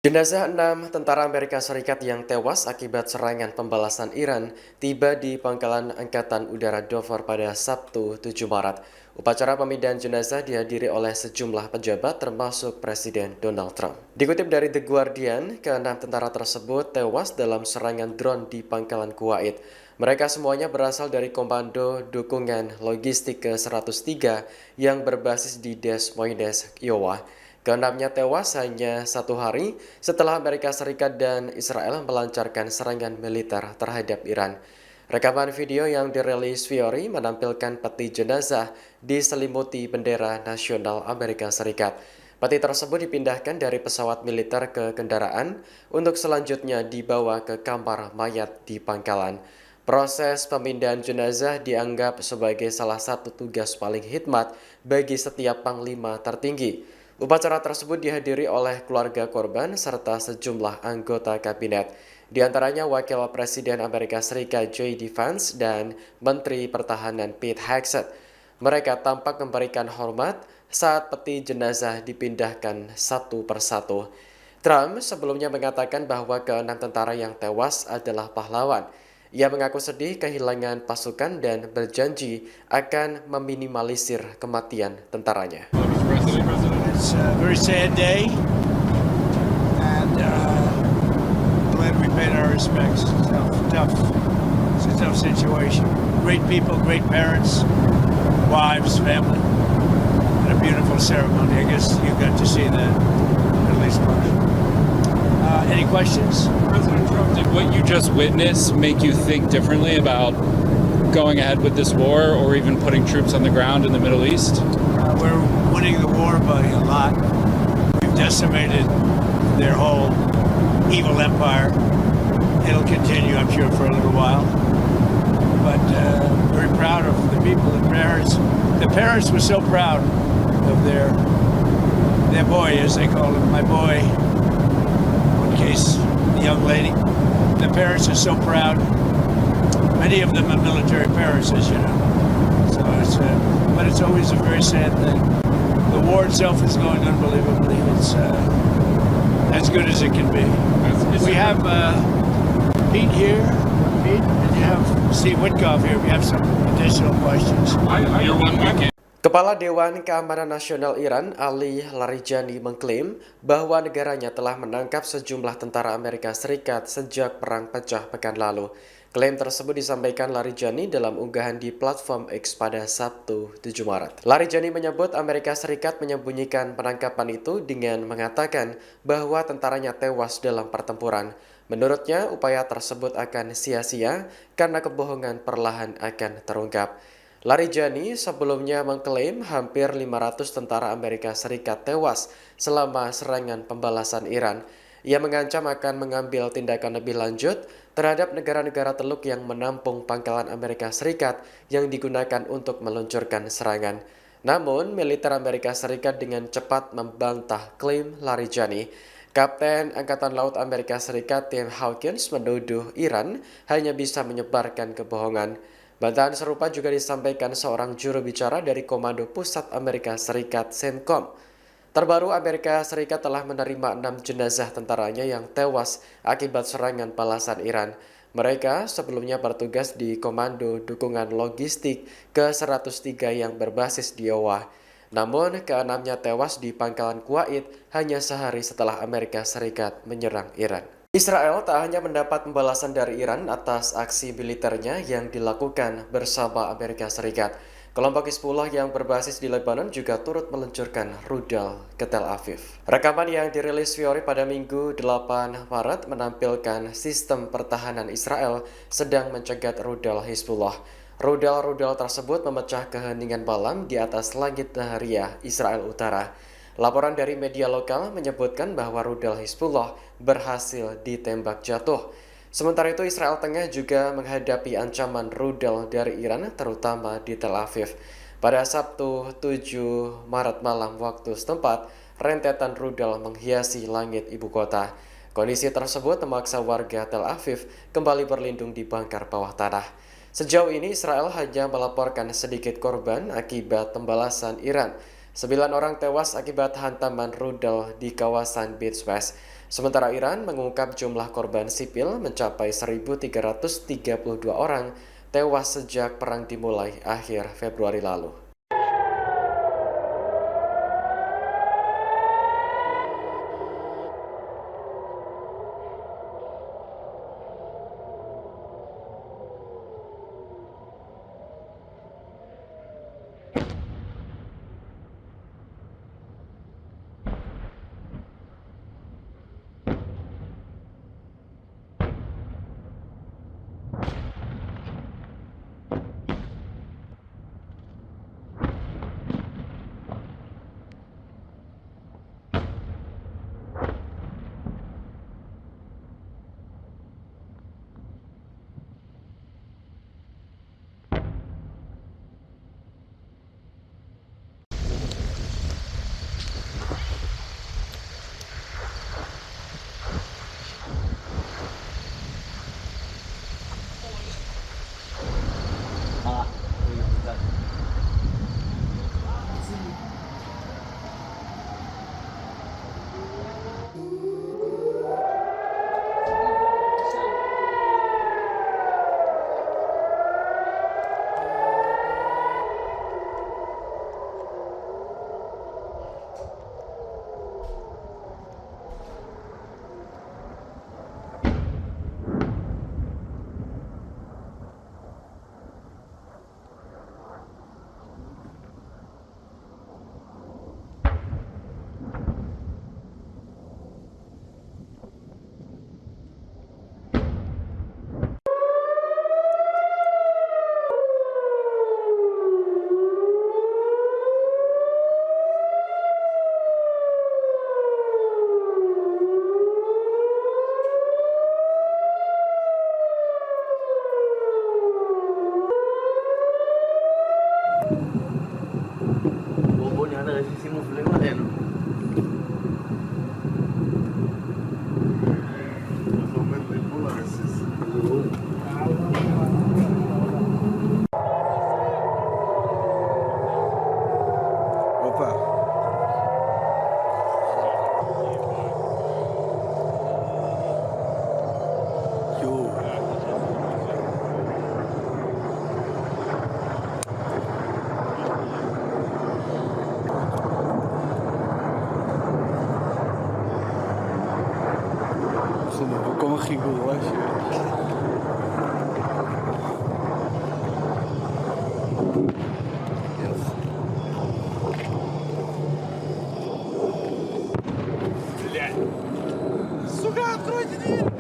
Jenazah 6 tentara Amerika Serikat yang tewas akibat serangan pembalasan Iran tiba di Pangkalan Angkatan Udara Dover pada Sabtu 7 Maret. Upacara pemindahan jenazah dihadiri oleh sejumlah pejabat termasuk Presiden Donald Trump. Dikutip dari The Guardian, ke-6 tentara tersebut tewas dalam serangan drone di Pangkalan Kuwait. Mereka semuanya berasal dari Komando Dukungan Logistik ke-103 yang berbasis di Des Moines, Iowa. Keenamnya tewas hanya satu hari setelah Amerika Serikat dan Israel melancarkan serangan militer terhadap Iran. Rekaman video yang dirilis Fiori menampilkan peti jenazah diselimuti bendera nasional Amerika Serikat. Peti tersebut dipindahkan dari pesawat militer ke kendaraan untuk selanjutnya dibawa ke kamar mayat di Pangkalan. Proses pemindahan jenazah dianggap sebagai salah satu tugas paling hikmat bagi setiap panglima tertinggi. Upacara tersebut dihadiri oleh keluarga korban serta sejumlah anggota kabinet, di antaranya Wakil Presiden Amerika Serikat J.D. Vance dan Menteri Pertahanan Pete Hegseth. Mereka tampak memberikan hormat saat peti jenazah dipindahkan satu persatu. Trump sebelumnya mengatakan bahwa ke-6 tentara yang tewas adalah pahlawan. Ia mengaku sedih kehilangan pasukan dan berjanji akan meminimalisir kematian tentaranya. It's a very sad day, and glad we paid our respects. It's a tough situation. Great people, great parents, wives, family, and a beautiful ceremony. I guess you got to see that, at least partially. Any questions? President Trump, did what you just witnessed make you think differently about going ahead with this war or even putting troops on the ground in the Middle East? We're winning the war by a lot. We've decimated their whole evil empire. It'll continue, I'm sure, for a little while. But very proud of the people, the parents. The parents were so proud of their boy, as they call him, my boy. In case the young lady. The parents are so proud. Many of them are military parents, as you know. So but it's always a very sad thing. The war itself is going unbelievably. It's as good as it can be. We have Pete here, and you have Steve Witkoff here. We have some additional questions. You're one weekend. Kepala Dewan Keamanan Nasional Iran, Ali Larijani, mengklaim bahwa negaranya telah menangkap sejumlah tentara Amerika Serikat sejak Perang Pecah pekan lalu. Klaim tersebut disampaikan Larijani dalam unggahan di platform X pada Sabtu 7 Maret. Larijani menyebut Amerika Serikat menyembunyikan penangkapan itu dengan mengatakan bahwa tentaranya tewas dalam pertempuran. Menurutnya, upaya tersebut akan sia-sia karena kebohongan perlahan akan terungkap. Larijani sebelumnya mengklaim hampir 500 tentara Amerika Serikat tewas selama serangan pembalasan Iran. Ia mengancam akan mengambil tindakan lebih lanjut terhadap negara-negara Teluk yang menampung pangkalan Amerika Serikat yang digunakan untuk meluncurkan serangan. Namun, militer Amerika Serikat dengan cepat membantah klaim Larijani. Kapten Angkatan Laut Amerika Serikat Tim Hawkins menuduh Iran hanya bisa menyebarkan kebohongan. Bantahan serupa juga disampaikan seorang juru bicara dari Komando Pusat Amerika Serikat CENTCOM. Terbaru, Amerika Serikat telah menerima 6 jenazah tentaranya yang tewas akibat serangan balasan Iran. Mereka sebelumnya bertugas di Komando Dukungan Logistik ke-103 yang berbasis di Iowa. Namun, ke-6-nya tewas di Pangkalan Kuwait hanya sehari setelah Amerika Serikat menyerang Iran. Israel tak hanya mendapat pembalasan dari Iran atas aksi militernya yang dilakukan bersama Amerika Serikat. Kelompok Hizbullah yang berbasis di Lebanon juga turut meluncurkan rudal ke Tel Aviv. Rekaman yang dirilis Fiori pada Minggu 8 Maret menampilkan sistem pertahanan Israel sedang mencegat rudal Hizbullah. Rudal-rudal tersebut memecah keheningan malam di atas langit Nahariya, Israel Utara. Laporan dari media lokal menyebutkan bahwa rudal Hizbullah berhasil ditembak jatuh. Sementara itu, Israel Tengah juga menghadapi ancaman rudal dari Iran, terutama di Tel Aviv. Pada Sabtu 7 Maret malam waktu setempat, rentetan rudal menghiasi langit ibu kota. Kondisi tersebut memaksa warga Tel Aviv kembali berlindung di bangkar bawah tanah. Sejauh ini, Israel hanya melaporkan sedikit korban akibat pembalasan Iran. 9 orang tewas akibat hantaman rudal di kawasan Beach West. Sementara Iran mengungkap jumlah korban sipil mencapai 1.332 orang tewas sejak perang dimulai akhir Februari lalu. Bobotnya ada sisi muslim ada ya. Opa. Yo. Como rigoroso. Сука, откройте дверь!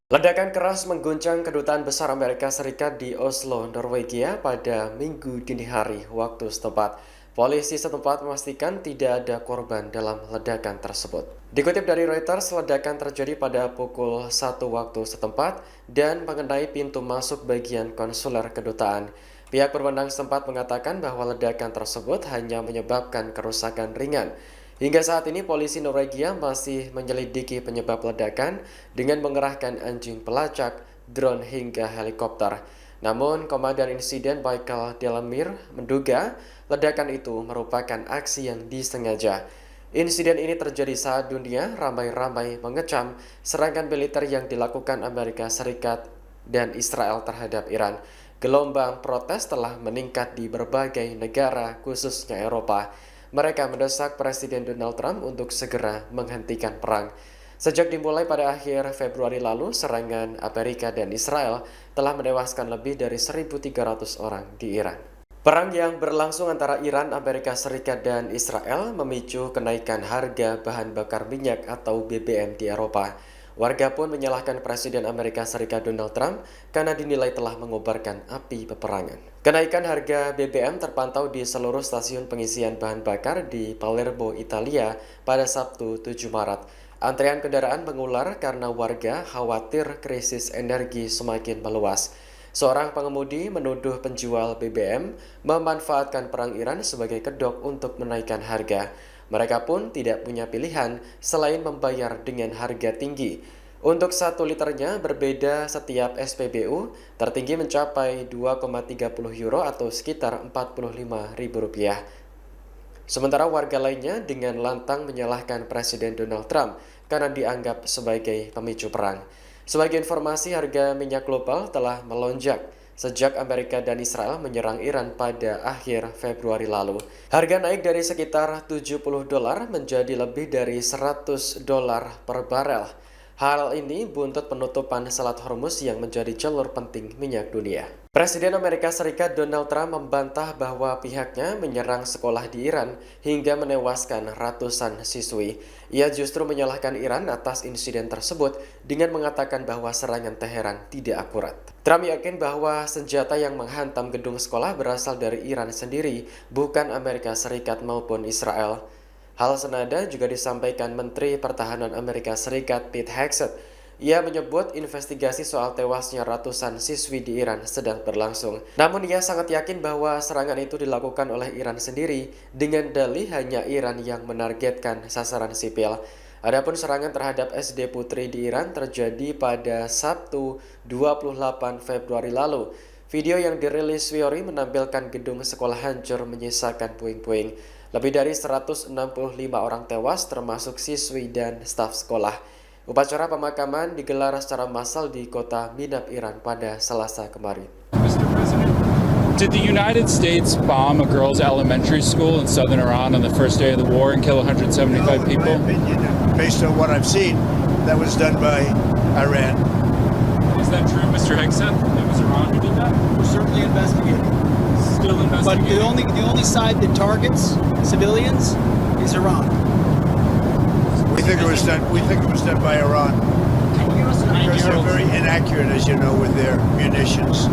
Ledakan keras mengguncang Kedutaan Besar Amerika Serikat di Oslo, Norwegia pada Minggu dini hari waktu setempat. Polisi setempat memastikan tidak ada korban dalam ledakan tersebut. Dikutip dari Reuters, ledakan terjadi pada pukul 1 waktu setempat dan mengenai pintu masuk bagian konsuler kedutaan. Pihak berwenang setempat mengatakan bahwa ledakan tersebut hanya menyebabkan kerusakan ringan. Hingga saat ini polisi Norwegia masih menyelidiki penyebab ledakan dengan mengerahkan anjing pelacak, drone hingga helikopter. Namun, Komandan Insiden Michael Delamere menduga ledakan itu merupakan aksi yang disengaja. Insiden ini terjadi saat dunia ramai-ramai mengecam serangan militer yang dilakukan Amerika Serikat dan Israel terhadap Iran. Gelombang protes telah meningkat di berbagai negara, khususnya Eropa. Mereka mendesak Presiden Donald Trump untuk segera menghentikan perang. Sejak dimulai pada akhir Februari lalu, serangan Amerika dan Israel telah menewaskan lebih dari 1.300 orang di Iran. Perang yang berlangsung antara Iran, Amerika Serikat, dan Israel memicu kenaikan harga bahan bakar minyak atau BBM di Eropa. Warga pun menyalahkan Presiden Amerika Serikat Donald Trump karena dinilai telah mengobarkan api peperangan. Kenaikan harga BBM terpantau di seluruh stasiun pengisian bahan bakar di Palermo, Italia pada Sabtu 7 Maret. Antrean kendaraan mengular karena warga khawatir krisis energi semakin meluas. Seorang pengemudi menuduh penjual BBM memanfaatkan perang Iran sebagai kedok untuk menaikkan harga. Mereka pun tidak punya pilihan selain membayar dengan harga tinggi. Untuk 1 liternya berbeda setiap SPBU, tertinggi mencapai 2,30 euro atau sekitar Rp45.000. Sementara warga lainnya dengan lantang menyalahkan Presiden Donald Trump karena dianggap sebagai pemicu perang. Sebagai informasi, harga minyak global telah melonjak sejak Amerika dan Israel menyerang Iran pada akhir Februari lalu. Harga naik dari sekitar $70 menjadi lebih dari $100 per barel. Hal ini buntut penutupan Selat Hormuz yang menjadi jalur penting minyak dunia. Presiden Amerika Serikat Donald Trump membantah bahwa pihaknya menyerang sekolah di Iran hingga menewaskan ratusan siswi. Ia justru menyalahkan Iran atas insiden tersebut dengan mengatakan bahwa serangan Teheran tidak akurat. Trump yakin bahwa senjata yang menghantam gedung sekolah berasal dari Iran sendiri, bukan Amerika Serikat maupun Israel. Hal senada juga disampaikan Menteri Pertahanan Amerika Serikat Pete Hegseth. Ia menyebut investigasi soal tewasnya ratusan siswi di Iran sedang berlangsung. Namun ia sangat yakin bahwa serangan itu dilakukan oleh Iran sendiri dengan dalih hanya Iran yang menargetkan sasaran sipil. Adapun serangan terhadap SD Putri di Iran terjadi pada Sabtu 28 Februari lalu. Video yang dirilis Fiori menampilkan gedung sekolah hancur menyisakan puing-puing. Lebih dari 165 orang tewas termasuk siswi dan staf sekolah. Upacara pemakaman digelar secara massal di kota Minab, Iran pada Selasa kemarin. Mr. President, did the United States bomb a girls' elementary school in southern Iran on the first day of the war and kill 175 people? In my opinion, based on what I've seen, that was done by Iran. Is that true, Mr. Hegseth? It was Iran who did that? We're certainly investigating. Still But investigating. the only side that targets civilians is Iran. We think it was done. We think it was done by Iran Can you give us an because idea they're of, very inaccurate, as you know, with their munitions.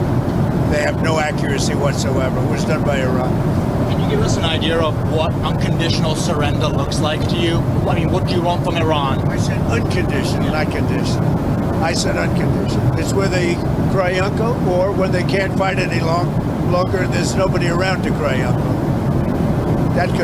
They have no accuracy whatsoever. It was done by Iran. can you give us an idea of what unconditional surrender looks like to you? I mean, what do you want from Iran? I said unconditional, not conditional. I said unconditional. It's where they cry uncle, or when they can't fight any longer, there's nobody around to cry uncle. That could